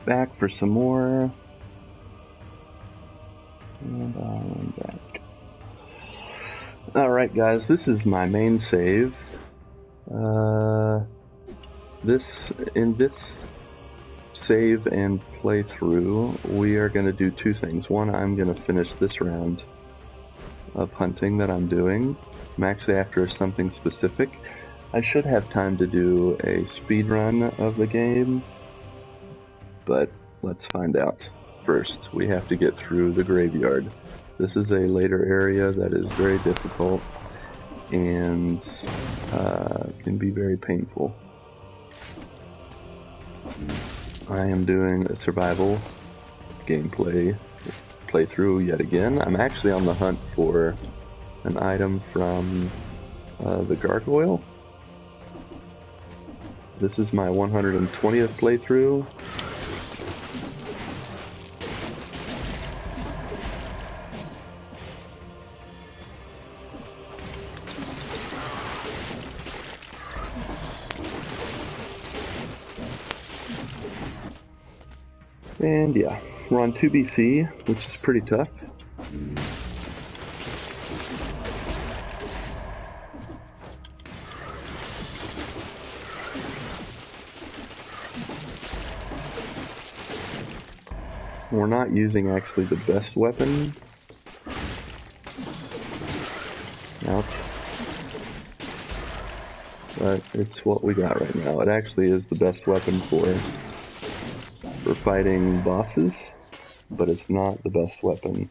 back for some more. And I'm back. Alright guys, this is my main save. In this save and playthrough, we are going to do two things. One, I'm going to finish this round of hunting that I'm doing. I'm actually after something specific. I should have time to do a speed run of the game, but let's find out. First, we have to get through the graveyard. This is a later area that is very difficult and can be very painful. I am doing a survival gameplay playthrough yet again. I'm actually on the hunt for an item from the gargoyle. This is my 120th playthrough. And yeah, we're on 2BC, which is pretty tough. We're not using actually the best weapon. Ouch. But it's what we got right now. It actually is the best weapon for fighting bosses, but it's not the best weapon.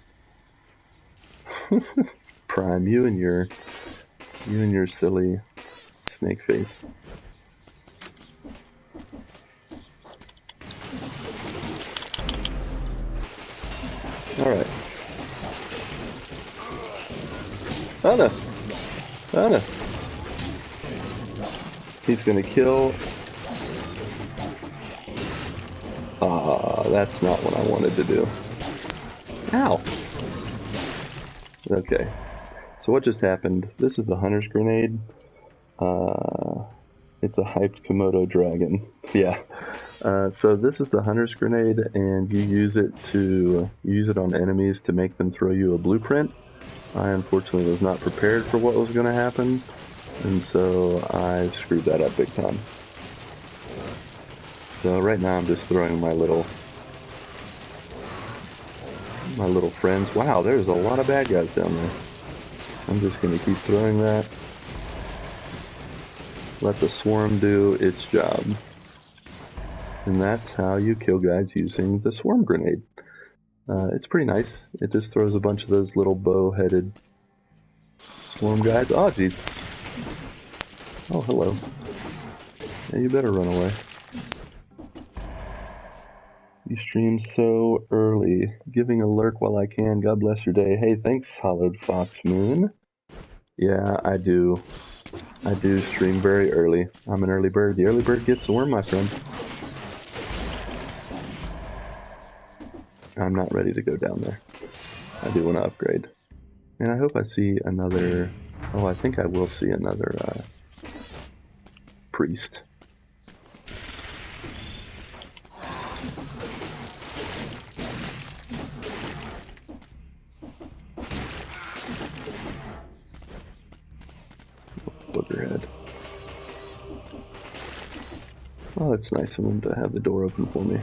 Prime, you and your silly snake face. Alright. Anna! Anna! He's gonna kill. That's not what I wanted to do. Ow! Okay. So what just happened? This is the Hunter's Grenade. It's a hyped Komodo dragon. Yeah. So this is the Hunter's Grenade, and you use it on enemies to make them throw you a blueprint. I unfortunately was not prepared for what was going to happen, and so I screwed that up big time. So right now I'm just throwing my little friends. Wow, there's a lot of bad guys down there. I'm just going to keep throwing that. Let the swarm do its job. And that's how you kill guys using the swarm grenade. It's pretty nice. It just throws a bunch of those little bow-headed swarm guys. Oh, jeez. Oh, hello. Yeah, you better run away. You stream so early. Giving a lurk while I can. God bless your day. Hey, thanks, Hollowed Fox Moon. Yeah, I do. I do stream very early. I'm an early bird. The early bird gets the worm, my friend. I'm not ready to go down there. I do want to upgrade. And I hope I see another... Oh, I think I will see another priest. Boogerhead. Oh, that's nice of them to have the door open for me.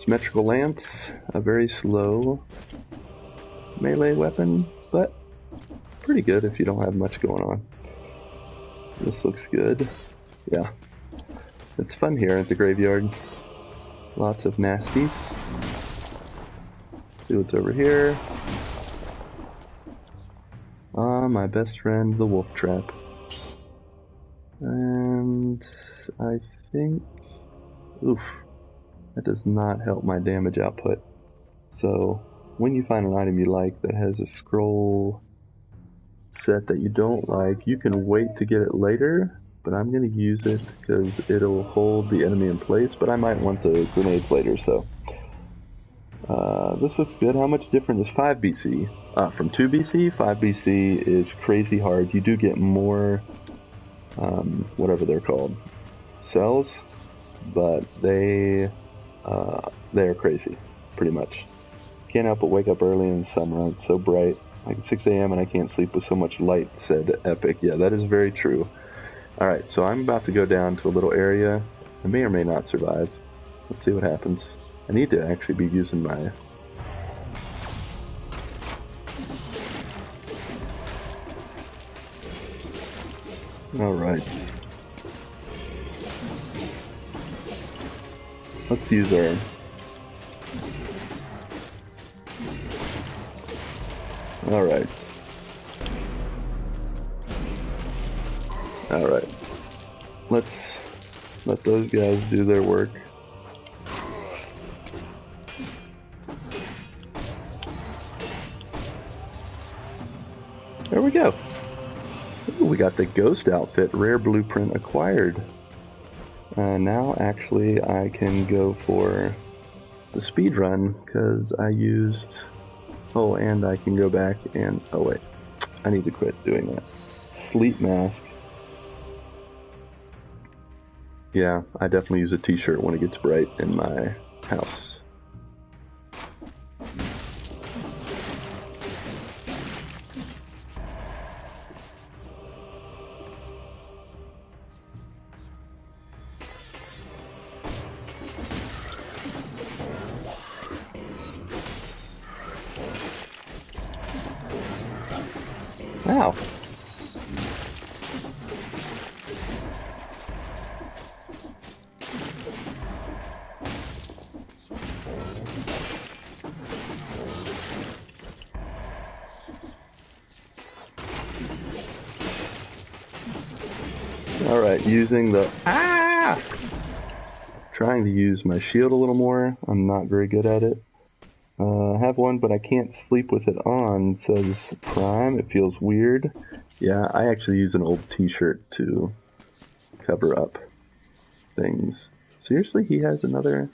Symmetrical lance, a very slow melee weapon, but pretty good if you don't have much going on. This looks good. Yeah. It's fun here at the graveyard. Lots of nasties. See what's over here. My best friend, the wolf trap. And I think... Oof. That does not help my damage output. So, when you find an item you like that has a scroll set that you don't like, you can wait to get it later, but I'm going to use it because it'll hold the enemy in place, but I might want the grenades later, so... this looks good. How much different is 5BC? From 2BC? 5BC is crazy hard. You do get more, whatever they're called, cells, but they they are crazy, pretty much. Can't help but wake up early in the summer. It's so bright, like 6 a.m. and I can't sleep with so much light, said Epic. Yeah, that is very true. Alright, so I'm about to go down to a little area. I may or may not survive. Let's see what happens. I need to actually be using my... Alright. Let's use our... Alright. Alright. Let's let those guys do their work. There we go. Ooh, we got the ghost outfit, rare blueprint acquired. Now actually I can go for the speed run because I used... Oh, and I can go back and... Oh wait, I need to quit doing that. Sleep mask. Yeah, I definitely use a t-shirt when it gets bright in my house. Wow. Alright, using the... Trying to use my shield a little more. I'm not very good at it. I have one, but I can't sleep with it on, says Prime. It feels weird. Yeah, I actually use an old t-shirt to cover up things. Seriously, he has another...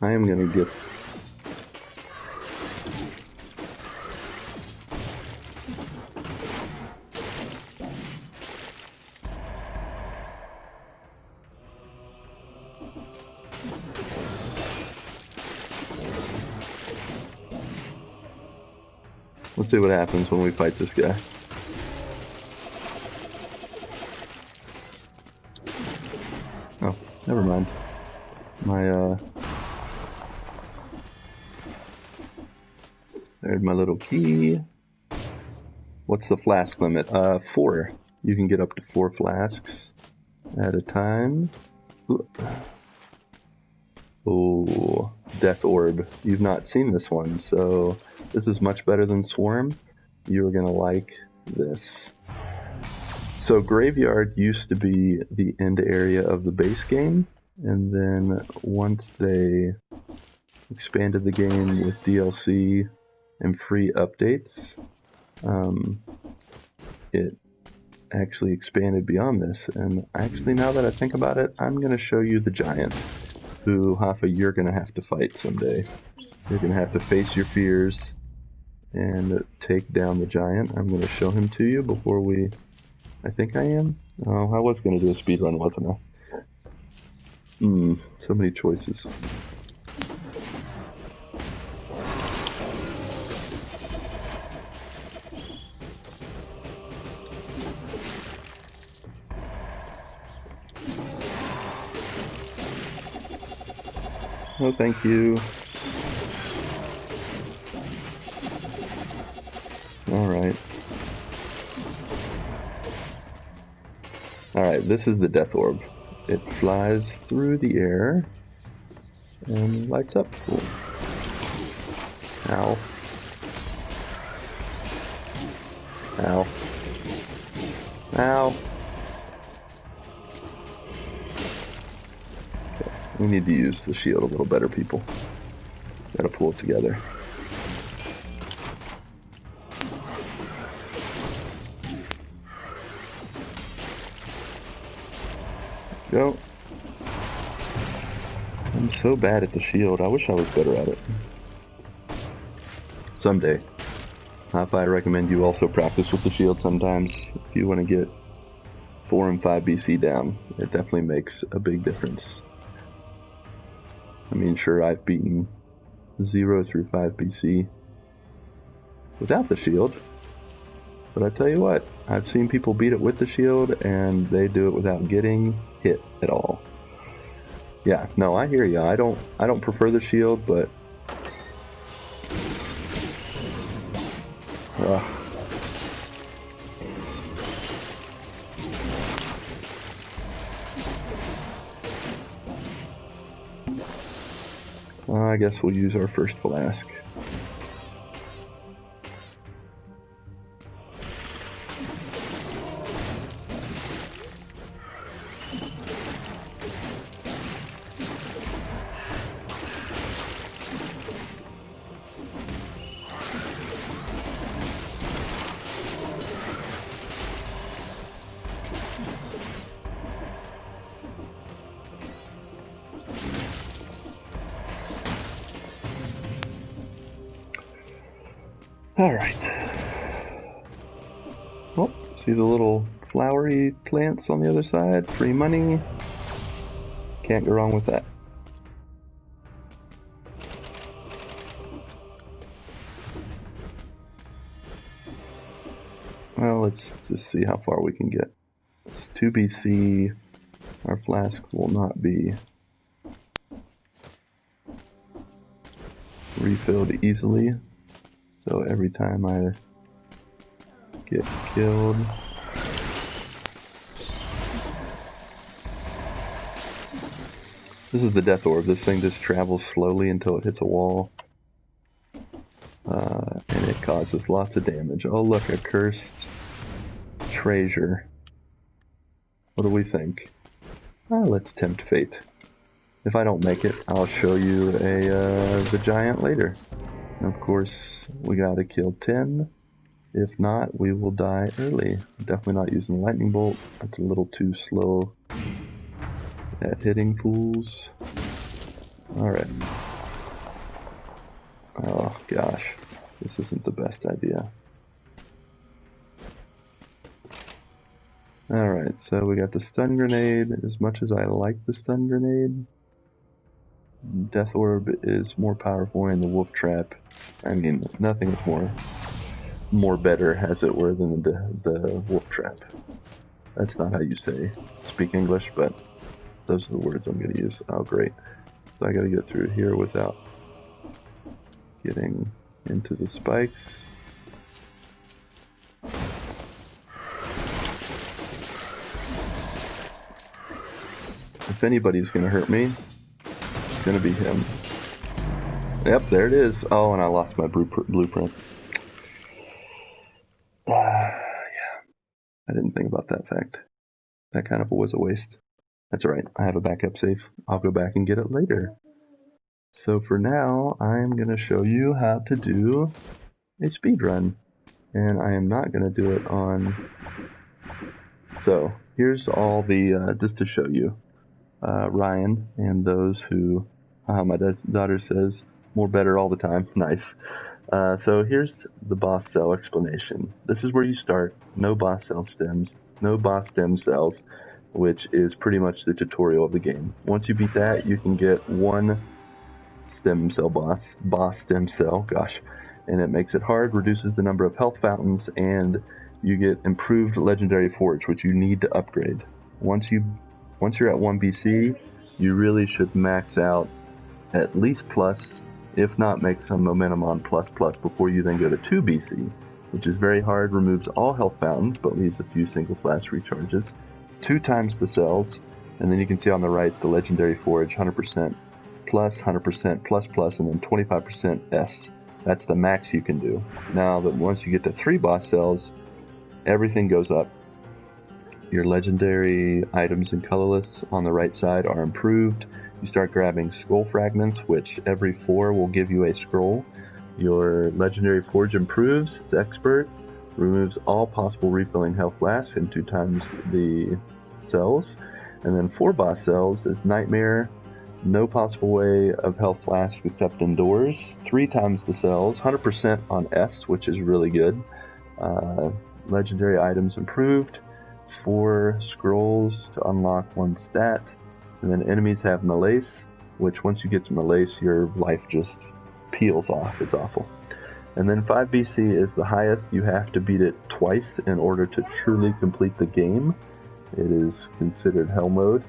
I am gonna get... Let's see what happens when we fight this guy. Oh, never mind. There's my little key. What's the flask limit? 4. You can get up to 4 flasks at a time. Oh, Death Orb. You've not seen this one, so this is much better than Swarm. You're gonna like this. So Graveyard used to be the end area of the base game, and then once they expanded the game with DLC and free updates, it actually expanded beyond this. And actually, now that I think about it, I'm going to show you the giant, who, Hafa, you're going to have to fight someday. You're going to have to face your fears and take down the giant. I'm going to show him to you before we... I think I am? Oh, I was going to do a speedrun, wasn't I? So many choices. Oh, thank you. Alright. Alright, this is the Death Orb. It flies through the air and lights up. Cool. Ow. Ow. Ow. Okay, we need to use the shield a little better, people. Gotta pull it together. Go. I'm so bad at the shield. I wish I was better at it. Someday. I recommend you also practice with the shield sometimes if you want to get 4 and 5 BC down. It definitely makes a big difference. I mean, sure, I've beaten 0 through 5 BC without the shield, but I tell you what, I've seen people beat it with the shield and they do it without getting hit at all. Yeah, no, I hear you. I don't prefer the shield, but I guess we'll use our first flask. Alright. Oh, see the little flowery plants on the other side? Free money. Can't go wrong with that. Well, let's just see how far we can get. It's 2 BC. Our flask will not be refilled easily. So every time I get killed, this is the death orb. This thing just travels slowly until it hits a wall, and it causes lots of damage. Oh look, a cursed treasure. What do we think? Let's tempt fate. If I don't make it, I'll show you the giant later. And of course, we gotta kill 10. If not, we will die early. Definitely not using the lightning bolt. That's a little too slow at hitting fools. Alright. Oh gosh, this isn't the best idea. Alright, so we got the stun grenade. As much as I like the stun grenade, Death Orb is more powerful in the Wolf Trap. I mean, nothing is more better, as it were, than the Wolf Trap. That's not how you speak English, but those are the words I'm going to use. Oh, great. So I got to get through here without getting into the spikes. If anybody's going to hurt me, it's going to be him. Yep, there it is. Oh, and I lost my blueprint. Yeah, I didn't think about that fact. That kind of was a waste. That's alright, I have a backup save. I'll go back and get it later. So for now, I'm going to show you how to do a speed run. And I am not going to do it on... So, here's all the, just to show you. Ryan and those who, my daughter says, more better all the time. Nice. So here's the boss cell explanation. This is where you start. No boss cell stems. No boss stem cells, which is pretty much the tutorial of the game. Once you beat that, you can get one stem cell boss stem cell, gosh, and it makes it hard, reduces the number of health fountains, and you get improved legendary forge, which you need to upgrade. Once you're at 1 BC, you really should max out at least plus, if not make some momentum on plus before you then go to 2 BC, which is very hard, removes all health fountains, but leaves a few single flash recharges, 2 times the cells, and then you can see on the right the legendary forge, 100% plus, 100% plus, and then 25% S. That's the max you can do. Now that once you get to 3 boss cells, everything goes up. Your legendary items and colorless on the right side are improved. You start grabbing skull fragments, which every 4 will give you a scroll. Your legendary forge improves, it's expert, removes all possible refilling health flasks and 2 times the cells. And then 4 boss cells is nightmare, no possible way of health flask except indoors, 3 times the cells, 100% on S, which is really good. Legendary items improved, 4 scrolls to unlock 1 stat, and then enemies have Malaise, which once you get to Malaise, your life just peels off. It's awful. And then 5 BC is the highest. You have to beat it twice in order to truly complete the game. It is considered hell mode.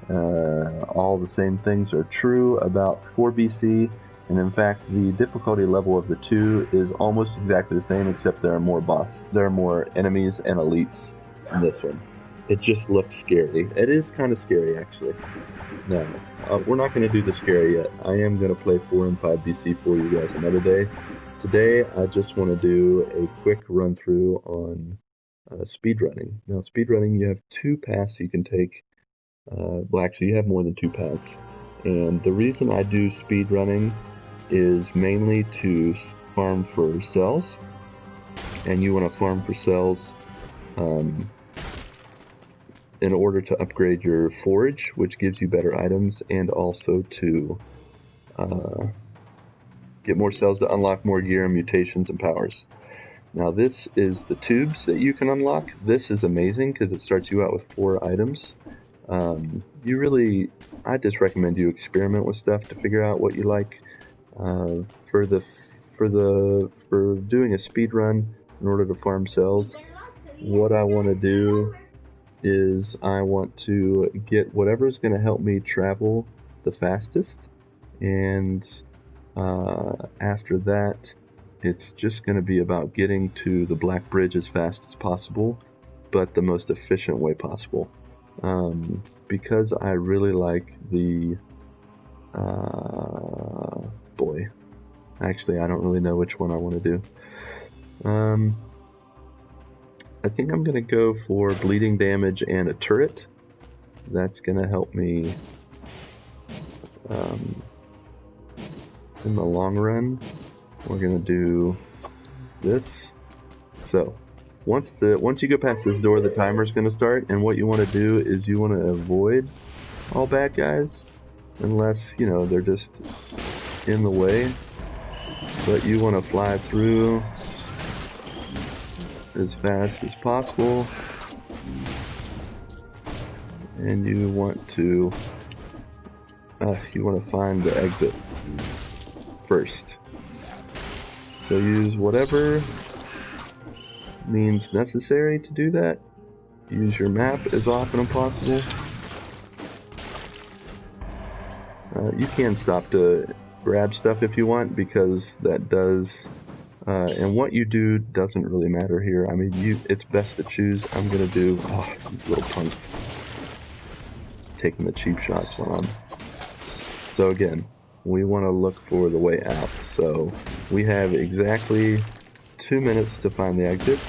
All the same things are true about 4 BC, and in fact the difficulty level of the two is almost exactly the same, except there are more enemies and elites in this one. It just looks scary. It is kind of scary, actually. No, we're not going to do the scary yet. I am going to play 4 and 5 BC for you guys another day. Today I just want to do a quick run through on speedrunning. Now speedrunning, you have 2 paths you can take. Well, actually, you have more than 2 paths. And the reason I do speedrunning is mainly to farm for cells. And you want to farm for cells in order to upgrade your forage, which gives you better items, and also to get more cells to unlock more gear and mutations and powers. Now this is the tubes that you can unlock. This is amazing because it starts you out with 4 items. I just recommend you experiment with stuff to figure out what you like. For doing a speed run in order to farm cells, what I want to do is I want to get whatever is going to help me travel the fastest, and after that, it's just going to be about getting to the Black Bridge as fast as possible, but the most efficient way possible. Because I really like the boy. Actually, I don't really know which one I want to do. I think I'm going to go for bleeding damage and a turret. That's going to help me in the long run. We're going to do this. So once you go past this door, the timer's going to start, and what you want to do is you want to avoid all bad guys, unless, you know, they're just in the way. But you want to fly through as fast as possible, and you want to find the exit first. So use whatever means necessary to do that. Use your map as often as possible. You can stop to grab stuff if you want, because that does, and what you do doesn't really matter here. I mean, it's best to choose. I'm gonna do, these little punks taking the cheap shots while I'm. So again, we want to look for the way out. So we have exactly 2 minutes to find the exit.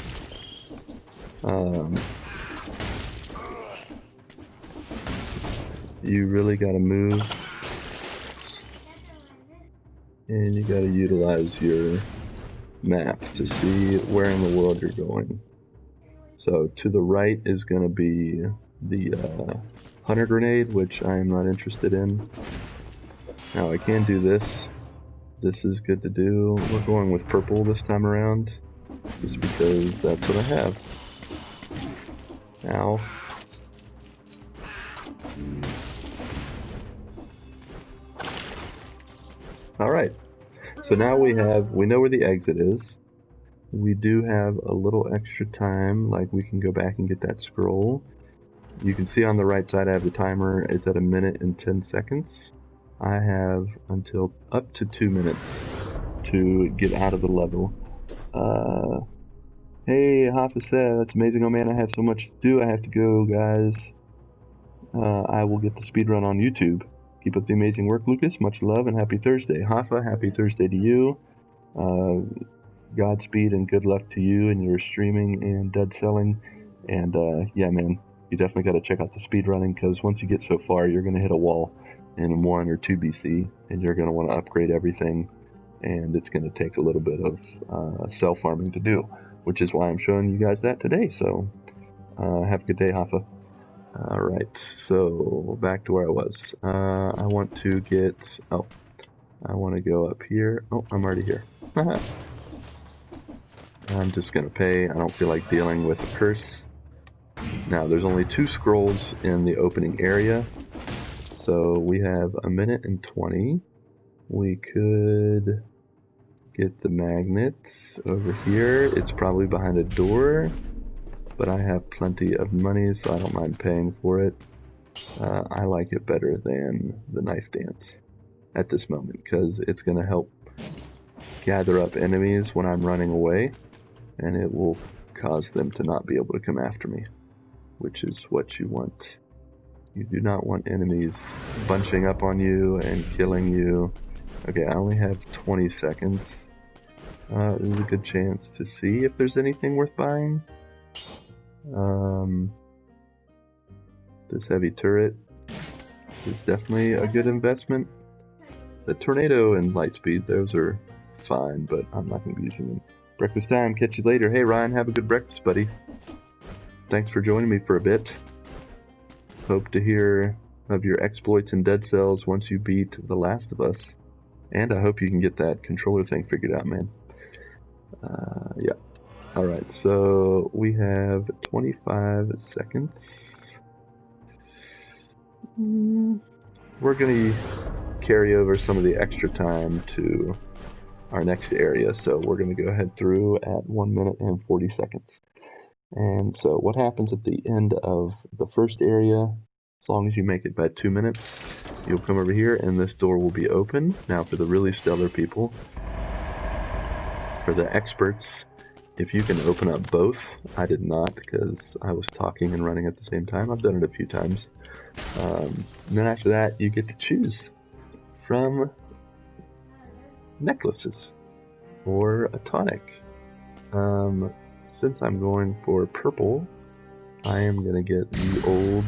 You really got to move, and you got to utilize your map to see where in the world you're going. So to the right is going to be the hunter grenade, which I am not interested in. Now I can do this. This is good to do. We're going with purple this time around, just because that's what I have. Ow. Alright, so now we know where the exit is. We do have a little extra time, like we can go back and get that scroll. You can see on the right side I have the timer. It's at 1 minute and 10 seconds. I have until up to 2 minutes to get out of the level. Hey, Hafa said, that's amazing. Oh man, I have so much to do. I have to go, guys. I will get the speedrun on YouTube. Keep up the amazing work, Lucas. Much love and happy Thursday. Hafa, happy Thursday to you. Godspeed and good luck to you and your streaming and dead selling. And yeah, man, you definitely got to check out the speedrunning, because once you get so far, you're going to hit a wall in 1 or 2 BC, and you're going to want to upgrade everything, and it's going to take a little bit of cell farming to do, which is why I'm showing you guys that today. So have a good day, Hafa. Alright, so back to where I was. I want to get... Oh, I want to go up here. Oh, I'm already here. I'm just going to pay. I don't feel like dealing with a curse. Now, there's only 2 scrolls in the opening area. So we have 1 minute and 20. We could get the magnets over here. It's probably behind a door, but I have plenty of money, so I don't mind paying for it. I like it better than the knife dance at this moment, because it's going to help gather up enemies when I'm running away, and it will cause them to not be able to come after me, which is what you want. You do not want enemies bunching up on you and killing you. Okay, I only have 20 seconds. There's a good chance to see if there's anything worth buying. This heavy turret is definitely a good investment. The tornado and lightspeed, those are fine, but I'm not going to be using them. Breakfast time, catch you later. Hey Ryan, have a good breakfast, buddy. Thanks for joining me for a bit. Hope to hear of your exploits in Dead Cells once you beat The Last of Us. And I hope you can get that controller thing figured out, man. Yeah. Alright, so we have 25 seconds. We're going to carry over some of the extra time to our next area, so we're going to go ahead through at 1 minute and 40 seconds. And so what happens at the end of the first area, as long as you make it by 2 minutes, you'll come over here and this door will be open. Now for the really stellar people, for the experts, if you can open up both, I did not because I was talking and running at the same time. I've done it a few times. And then after that, you get to choose from necklaces or a tonic. Since I'm going for purple, I am going to get the old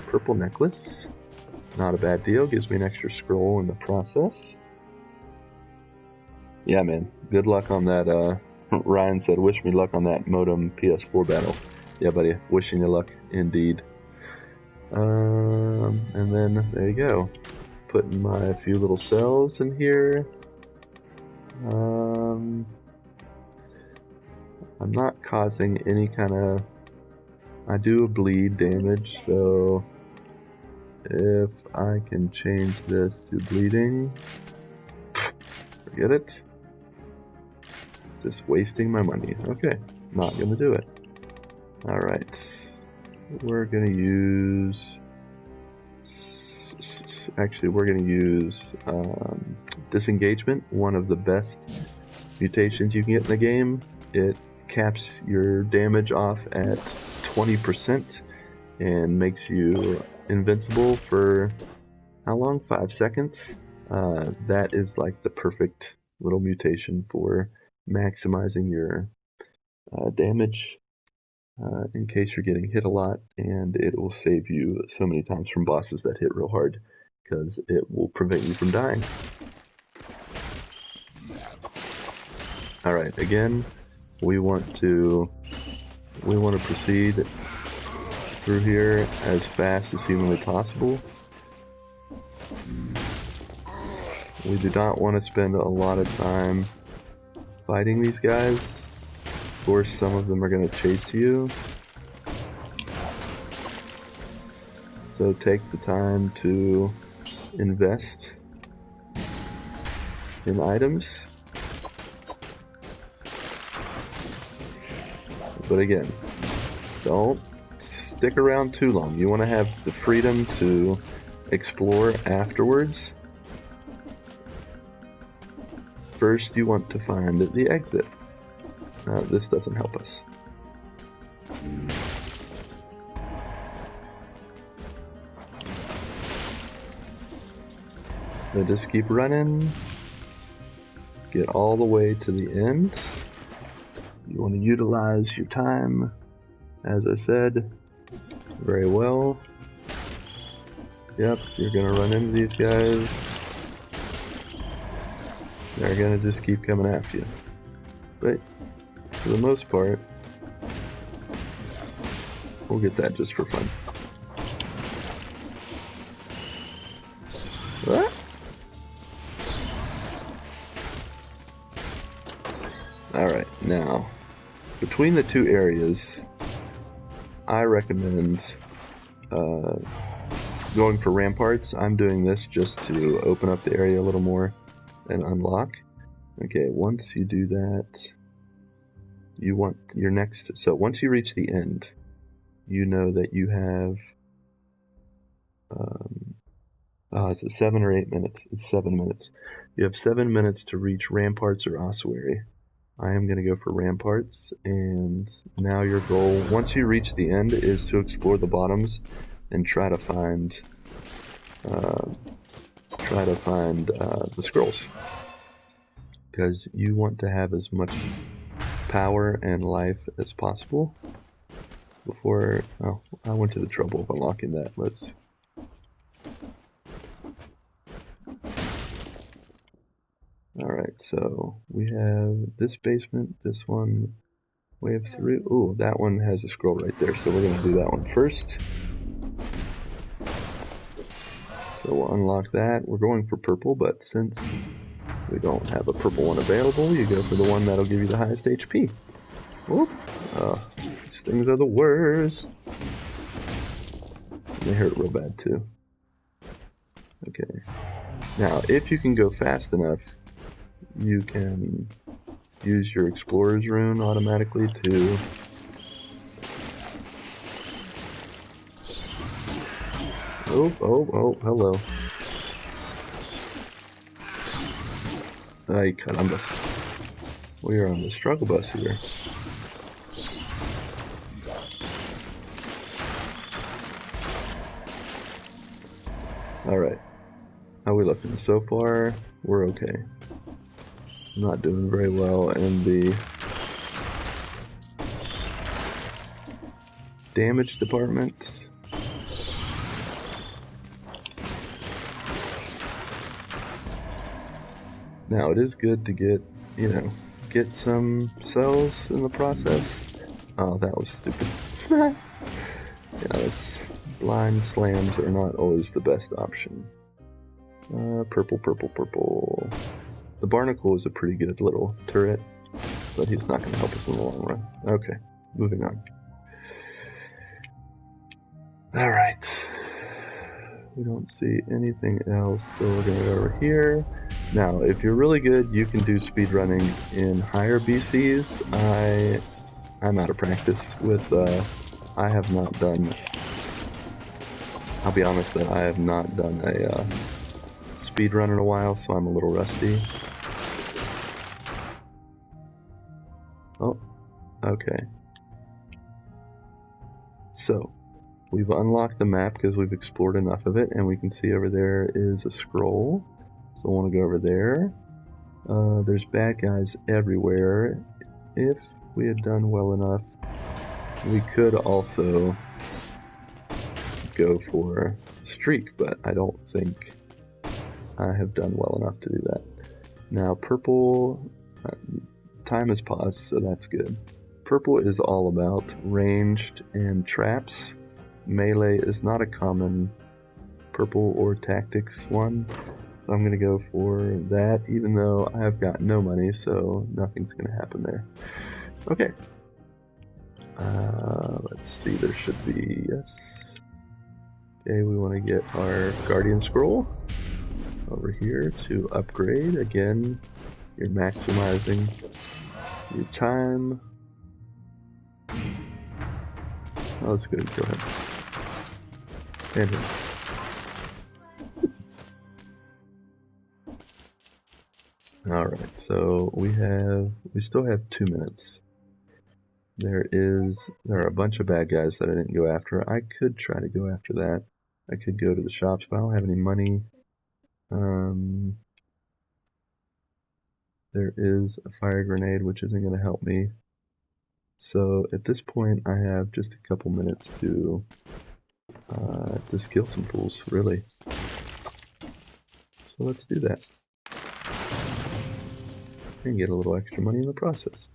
purple necklace. Not a bad deal, gives me an extra scroll in the process. Yeah, man, good luck on that. Ryan said, wish me luck on that modem PS4 battle. Yeah, buddy, wishing you luck indeed. And then there you go. Putting my few little cells in here. I'm not causing any kind of... I do bleed damage, so if I can change this to bleeding, forget it. Just wasting my money. Okay, not gonna do it. Alright, we're gonna use... Actually, we're gonna use Disengagement, one of the best mutations you can get in the game. It caps your damage off at 20% and makes you invincible for how long? 5 seconds? That is like the perfect little mutation for maximizing your damage in case you're getting hit a lot, and it will save you so many times from bosses that hit real hard because it will prevent you from dying. Alright, again, we want to proceed through here as fast as humanly possible. We do not want to spend a lot of time fighting these guys. Of course, some of them are going to chase you. So take the time to invest in items. But again, don't stick around too long. You want to have the freedom to explore afterwards. First, you want to find the exit. This doesn't help us. So just keep running. Get all the way to the end. You want to utilize your time, as I said, very well. Yep, you're going to run into these guys. They're going to just keep coming after you. But for the most part, we'll get that just for fun. Now, between the two areas, I recommend going for ramparts. I'm doing this just to open up the area a little more and unlock. Okay, once you do that, you want your next... So once you reach the end, you know that you have... is it 7 or 8 minutes? It's 7 minutes. You have 7 minutes to reach ramparts or ossuary. I am going to go for ramparts, and now your goal, once you reach the end, is to explore the bottoms and try to find the scrolls, because you want to have as much power and life as possible before... Oh, I went to the trouble of unlocking that. Let's... Alright, so we have this basement, this one, wave 3. Ooh, that one has a scroll right there, so we're going to do that one first. So we'll unlock that. We're going for purple, but since we don't have a purple one available, you go for the one that'll give you the highest HP. Whoop. These things are the worst. They hurt real bad too. Okay. Now, if you can go fast enough, you can use your Explorer's Rune automatically to... Oh, hello. Ay, caramba. We are on the struggle bus here. Alright. How are we looking? So far, we're okay. Not doing very well in the damage department. Now, it is good to get, get some cells in the process. Oh, that was stupid. Yeah, blind slams are not always the best option. Purple. The Barnacle is a pretty good little turret, but he's not going to help us in the long run. Okay, moving on. Alright. We don't see anything else, so we're going to go over here. Now, if you're really good, you can do speedrunning in higher BCs. I'm out of practice with, I have not done, I'll be honest that I have not done a speedrun in a while, so I'm a little rusty. Oh, okay. So, we've unlocked the map because we've explored enough of it, and we can see over there is a scroll. So I want to go over there. There's bad guys everywhere. If we had done well enough, we could also go for streak, but I don't think I have done well enough to do that. Now, purple, time has paused, so that's good. Purple is all about ranged and traps. Melee is not a common purple or tactics one. So I'm going to go for that, even though I've got no money, so nothing's going to happen there. Okay. Let's see, there should be, yes. Okay, we want to get our Guardian Scroll over here to upgrade. Again, you're maximizing your time. Oh, let's go and kill him. And him. Alright, so we still have 2 minutes. There are a bunch of bad guys that I didn't go after. I could try to go after that. I could go to the shops, but I don't have any money. There is a fire grenade, which isn't going to help me. So at this point, I have just a couple minutes to kill some fools, really. So let's do that. And get a little extra money in the process.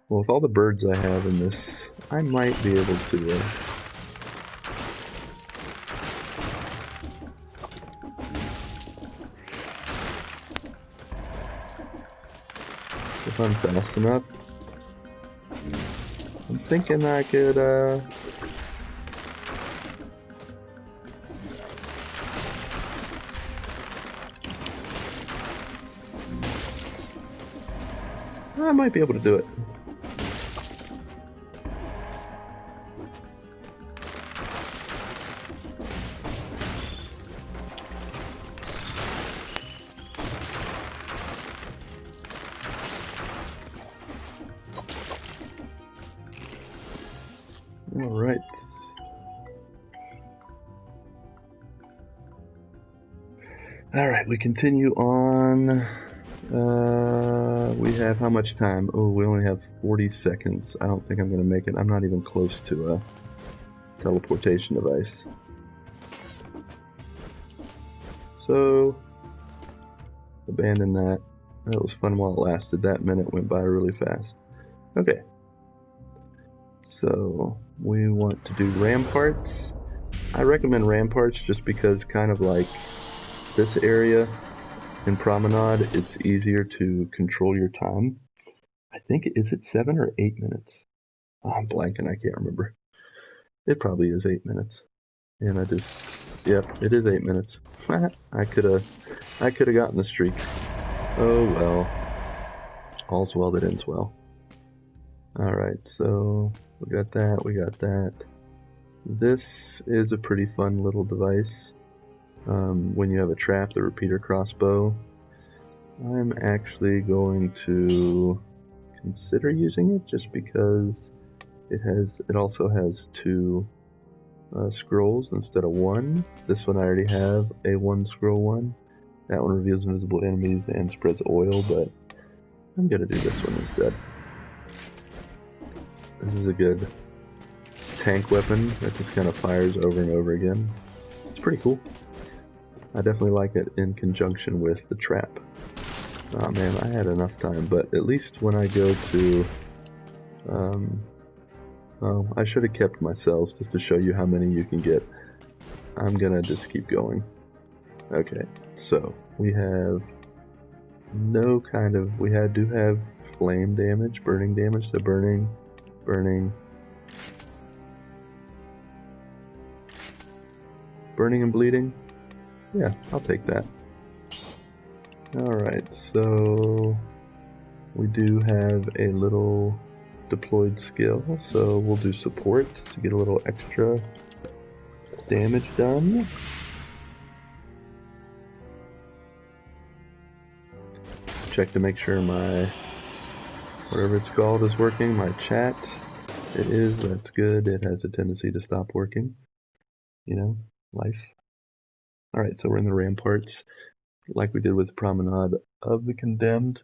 Well, with all the birds I have in this, I might be able to... if I'm fast enough, I'm thinking I could, I might be able to do it. Alright. Alright, we continue on. We have how much time? Oh, we only have 40 seconds. I don't think I'm going to make it. I'm not even close to a teleportation device. So, abandon that. That was fun while it lasted. That minute went by really fast. Okay. So, we want to do ramparts. I recommend ramparts just because kind of like this area in Promenade, it's easier to control your time. I think, is it 7 or 8 minutes? Oh, I'm blanking, I can't remember. It probably is 8 minutes. And I just, yep, it is 8 minutes. I could have gotten the streak. Oh well. All's well that ends well. Alright, so we got that, we got that. This is a pretty fun little device. When you have a trap, the repeater crossbow. I'm actually going to consider using it just because it also has 2 scrolls instead of 1. This one I already have a 1 scroll one. That one reveals invisible enemies and spreads oil, but I'm gonna do this one instead. This is a good tank weapon that just kind of fires over and over again. It's pretty cool. I definitely like it in conjunction with the trap. Oh man, I had enough time, but at least when I go to... oh, I should have kept my cells just to show you how many you can get. I'm gonna just keep going. Okay, so we have no kind of... we do have flame damage, burning damage, so burning, burning and bleeding. Yeah, I'll take that. Alright, so we do have a little deployed skill, so we'll do support to get a little extra damage done. Check to make sure my, whatever it's called, is working. My chat, it is, that's good. It has a tendency to stop working. You know, life. Alright, so we're in the ramparts. Like we did with Promenade of the Condemned,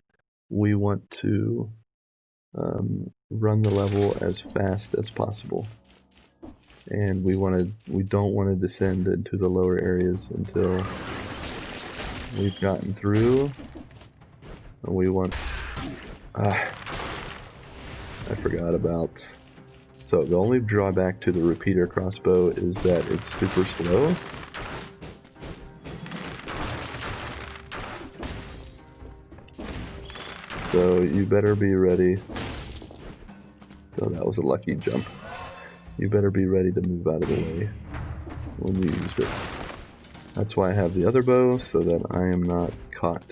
we want to run the level as fast as possible. And we don't want to descend into the lower areas until we've gotten through. And we want... I forgot about... So the only drawback to the repeater crossbow is that it's super slow. So you better be ready. So that was a lucky jump. You better be ready to move out of the way when you use it. That's why I have the other bow, so that I am not caught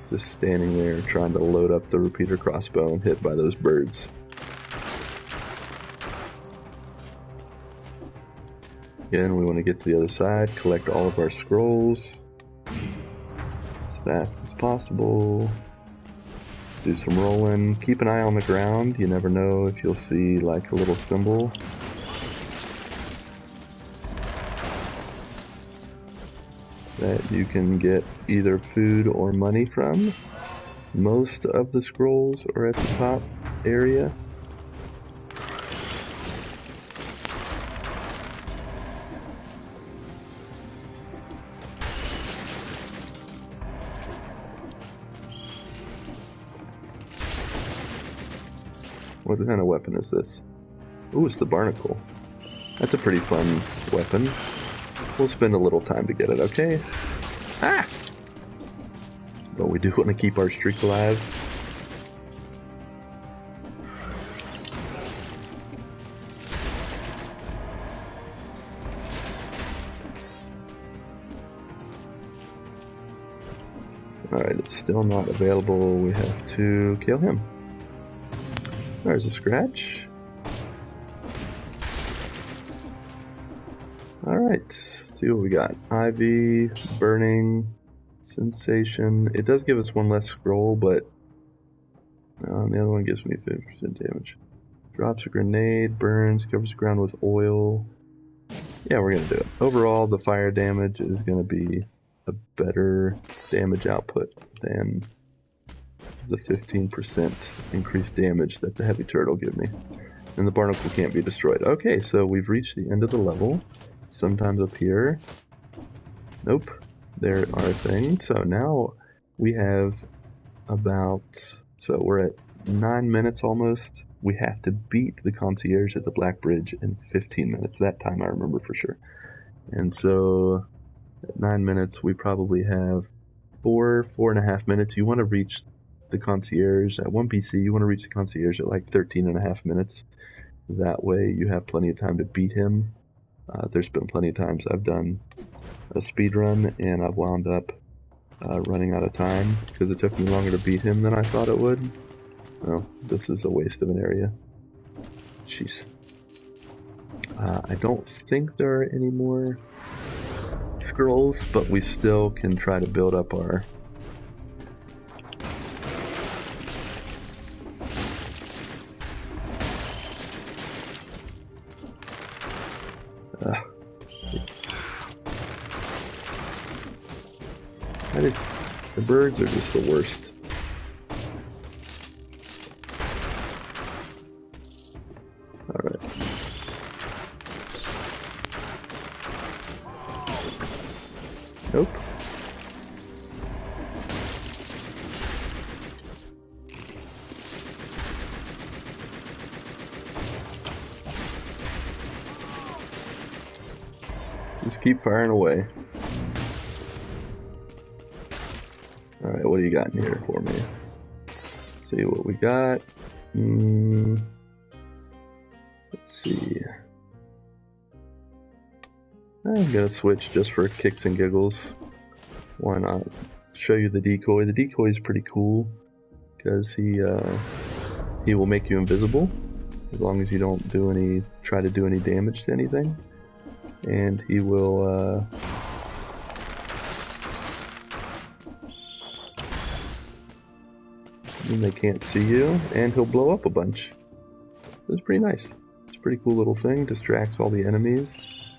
just standing there trying to load up the repeater crossbow and hit by those birds. Again, we want to get to the other side, collect all of our scrolls as fast as possible. Do some rolling. Keep an eye on the ground. You never know if you'll see like a little symbol. That you can get either food or money from. Most of the scrolls are at the top area. What kind of weapon is this? Ooh, it's the barnacle. That's a pretty fun weapon. We'll spend a little time to get it, okay? Ah! But we do want to keep our streak alive. Alright, it's still not available. We have to kill him. There's a scratch. Alright, let's see what we got. Ivy, burning, sensation. It does give us one less scroll, but the other one gives me 50% damage. Drops a grenade, burns, covers the ground with oil. Yeah, we're gonna do it. Overall, the fire damage is gonna be a better damage output than the 15% increased damage that the heavy turtle give me. And the barnacle can't be destroyed. Okay, so we've reached the end of the level. Sometimes up here. Nope. There are things. So now we have about... So we're at 9 minutes almost. We have to beat the concierge at the Black Bridge in 15 minutes. That time I remember for sure. And so at 9 minutes we probably have 4.5 minutes. You want to reach the concierge at 1 PC. You want to reach the concierge at like 13.5 minutes. That way you have plenty of time to beat him. There's been plenty of times I've done a speed run and I've wound up running out of time because it took me longer to beat him than I thought it would. Well, this is a waste of an area. Jeez. I don't think there are any more scrolls, but we still can try to build up our... The birds are just the worst. Alright. Nope. Just keep firing away. Alright, what do you got in here for me? Let's see what we got. Let's see. I'm gonna switch just for kicks and giggles. Why not? Show you the decoy. The decoy is pretty cool because he will make you invisible as long as you don't try to do any damage to anything, and he will and they can't see you, and he'll blow up a bunch. It's pretty nice. It's a pretty cool little thing. Distracts all the enemies.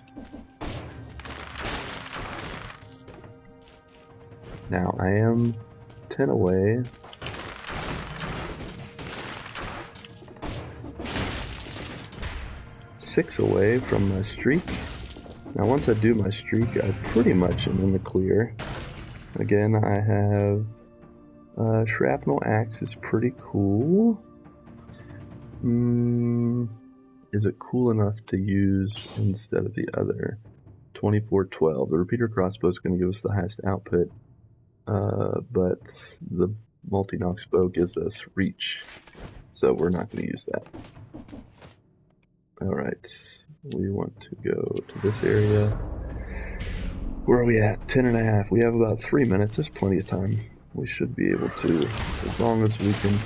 Now I am 10 away. Six away from my streak. Now once I do my streak, I pretty much am in the clear. Again, I have Shrapnel Axe is pretty cool. Is it cool enough to use instead of the other? 2412. The repeater crossbow is going to give us the highest output, but the multi-nox bow gives us reach, so we're not going to use that. Alright, we want to go to this area. Where are we at? 10.5. We have about 3 minutes. There's plenty of time. We should be able to, as long as we can.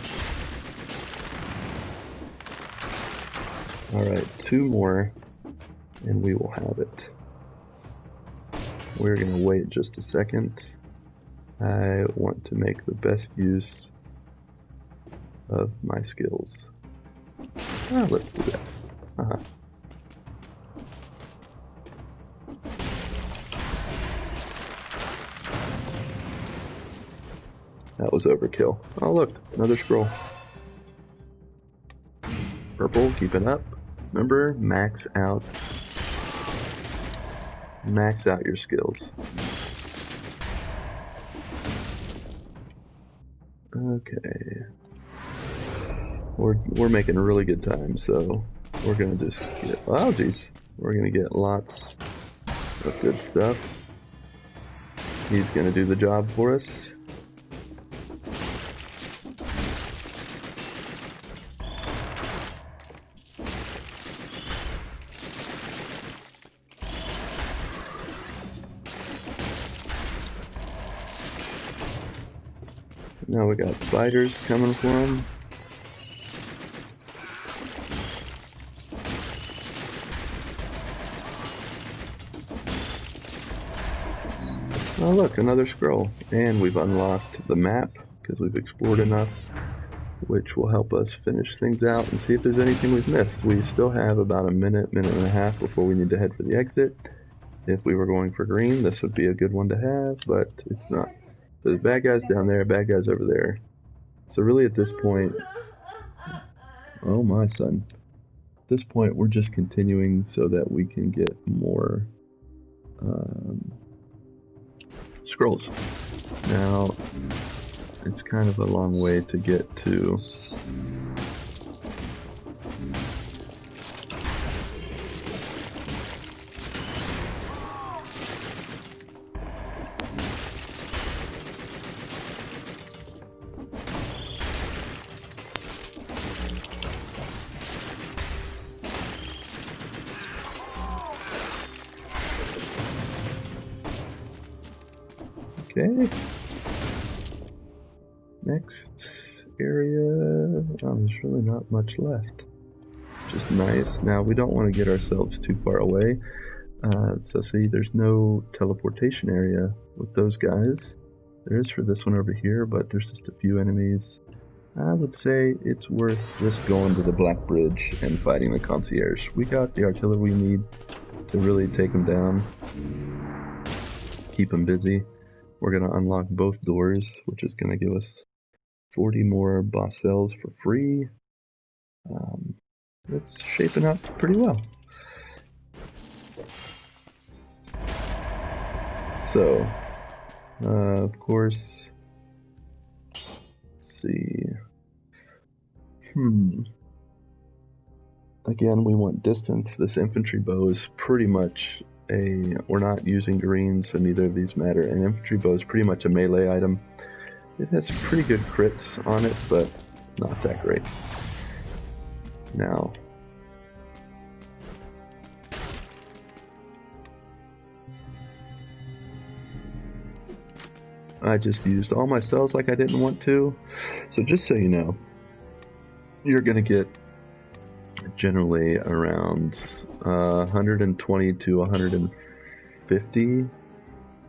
Alright, 2 more, and we will have it. We're going to wait just a second. I want to make the best use of my skills. Let's do that. That was overkill. Oh look, another scroll. Purple, keep it up. Remember, max out your skills. Okay. We're making really good time, so we're gonna just get, oh geez, we're gonna get lots of good stuff. He's gonna do the job for us. Now we got spiders coming for him. Oh look, another scroll. And we've unlocked the map because we've explored enough, which will help us finish things out and see if there's anything we've missed. We still have about a minute and a half before we need to head for the exit. If we were going for green, this would be a good one to have, but it's not. There's bad guys down there, bad guys over there. So really at this point, oh my son. At this point, we're just continuing so that we can get more scrolls. Now, it's kind of a long way to get to okay. Next area. Oh, there's really not much left. Just nice. Now we don't want to get ourselves too far away. So see, there's no teleportation area with those guys. There is for this one over here, but there's just a few enemies. I would say it's worth just going to the Black Bridge and fighting the concierge. We got the artillery we need to really take them down. Keep them busy. We're going to unlock both doors, which is going to give us 40 more boss cells for free. It's shaping up pretty well. So, of course, let's see. Again, we want distance. This infantry bow is pretty much we're not using greens, so neither of these matter. An infantry bow is pretty much a melee item. It has pretty good crits on it, but not that great. Now, I just used all my cells like I didn't want to. So just so you know, you're going to get generally around 120 to 150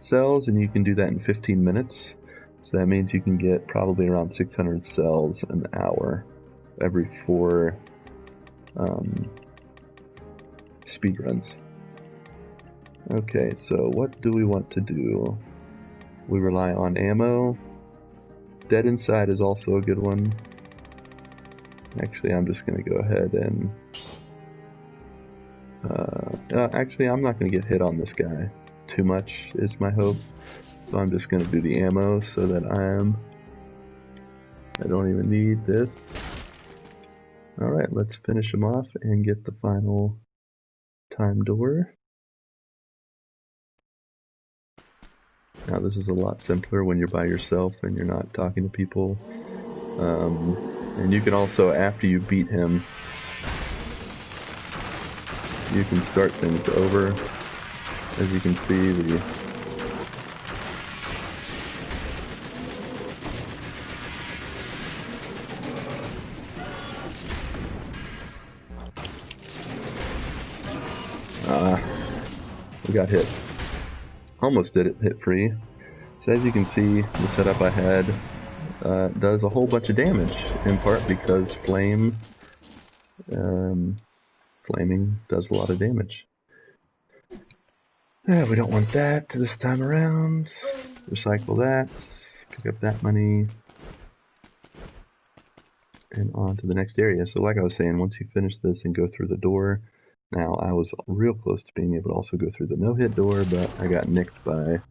cells, and you can do that in 15 minutes. So that means you can get probably around 600 cells an hour every 4 speed runs. Okay, so what do we want to do? We rely on ammo. Dead Inside is also a good one. Actually, I'm just going to go ahead and... actually, I'm not going to get hit on this guy too much, is my hope. So I'm just going to do the ammo so that I don't even need this. Alright, let's finish him off and get the final time door. Now this is a lot simpler when you're by yourself and you're not talking to people. And you can also, after you beat him, you can start things over. As you can see, we got hit. Almost did it hit free. So as you can see, the setup I had does a whole bunch of damage, in part because flaming does a lot of damage. We don't want that this time around. Recycle that, pick up that money, and on to the next area. So like I was saying, once you finish this and go through the door, now I was real close to being able to also go through the no-hit door, but I got nicked by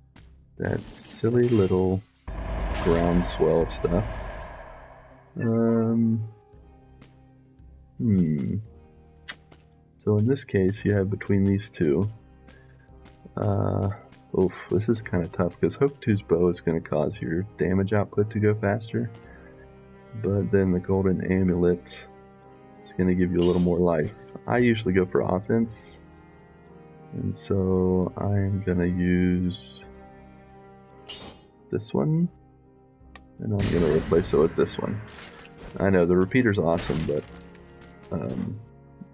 that silly little groundswell of stuff. So in this case, you have between these two. This is kind of tough because Hokuto's bow is going to cause your damage output to go faster. But then the golden amulet is going to give you a little more life. I usually go for offense. And so I'm going to use this one. And I'm going to replace it with this one. I know the repeater's awesome, but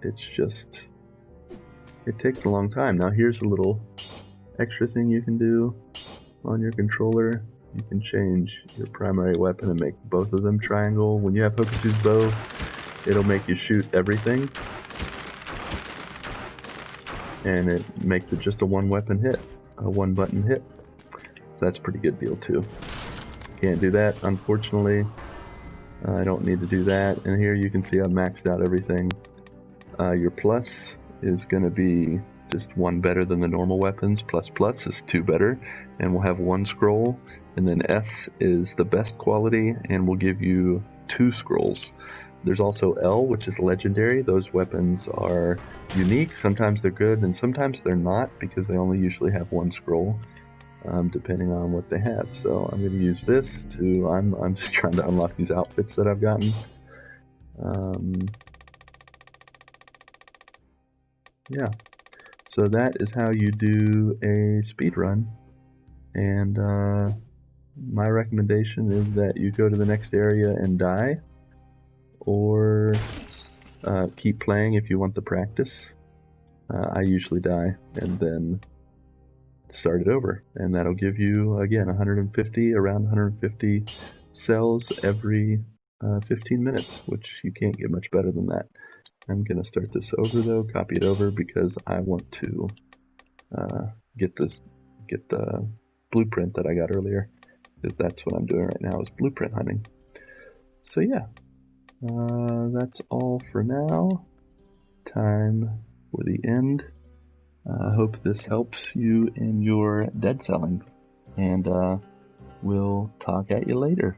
it's just, it takes a long time. Now here's a little extra thing you can do on your controller. You can change your primary weapon and make both of them triangle. When you have Hokuto's bow, it'll make you shoot everything. And it makes it just a one weapon hit, a one button hit. That's a pretty good deal too. Can't do that, unfortunately. I don't need to do that. And here you can see I've maxed out everything. Your plus is going to be just one better than the normal weapons. Plus is two better, and we'll have one scroll. And then S is the best quality, and we'll give you 2 scrolls. There's also L, which is legendary. Those weapons are unique. Sometimes they're good, and sometimes they're not, because they only usually have 1 scroll, depending on what they have. So I'm going to use this to, I'm just trying to unlock these outfits that I've gotten. Yeah, so that is how you do a speed run. And my recommendation is that you go to the next area and die, or keep playing if you want the practice. I usually die and then start it over, and that'll give you, again, around 150 cells every 15 minutes, which you can't get much better than that. I'm going to start this over though, copy it over, because I want to get the blueprint that I got earlier, because that's what I'm doing right now, is blueprint hunting. So yeah, that's all for now. Time for the end. I hope this helps you in your dead selling, and we'll talk at you later.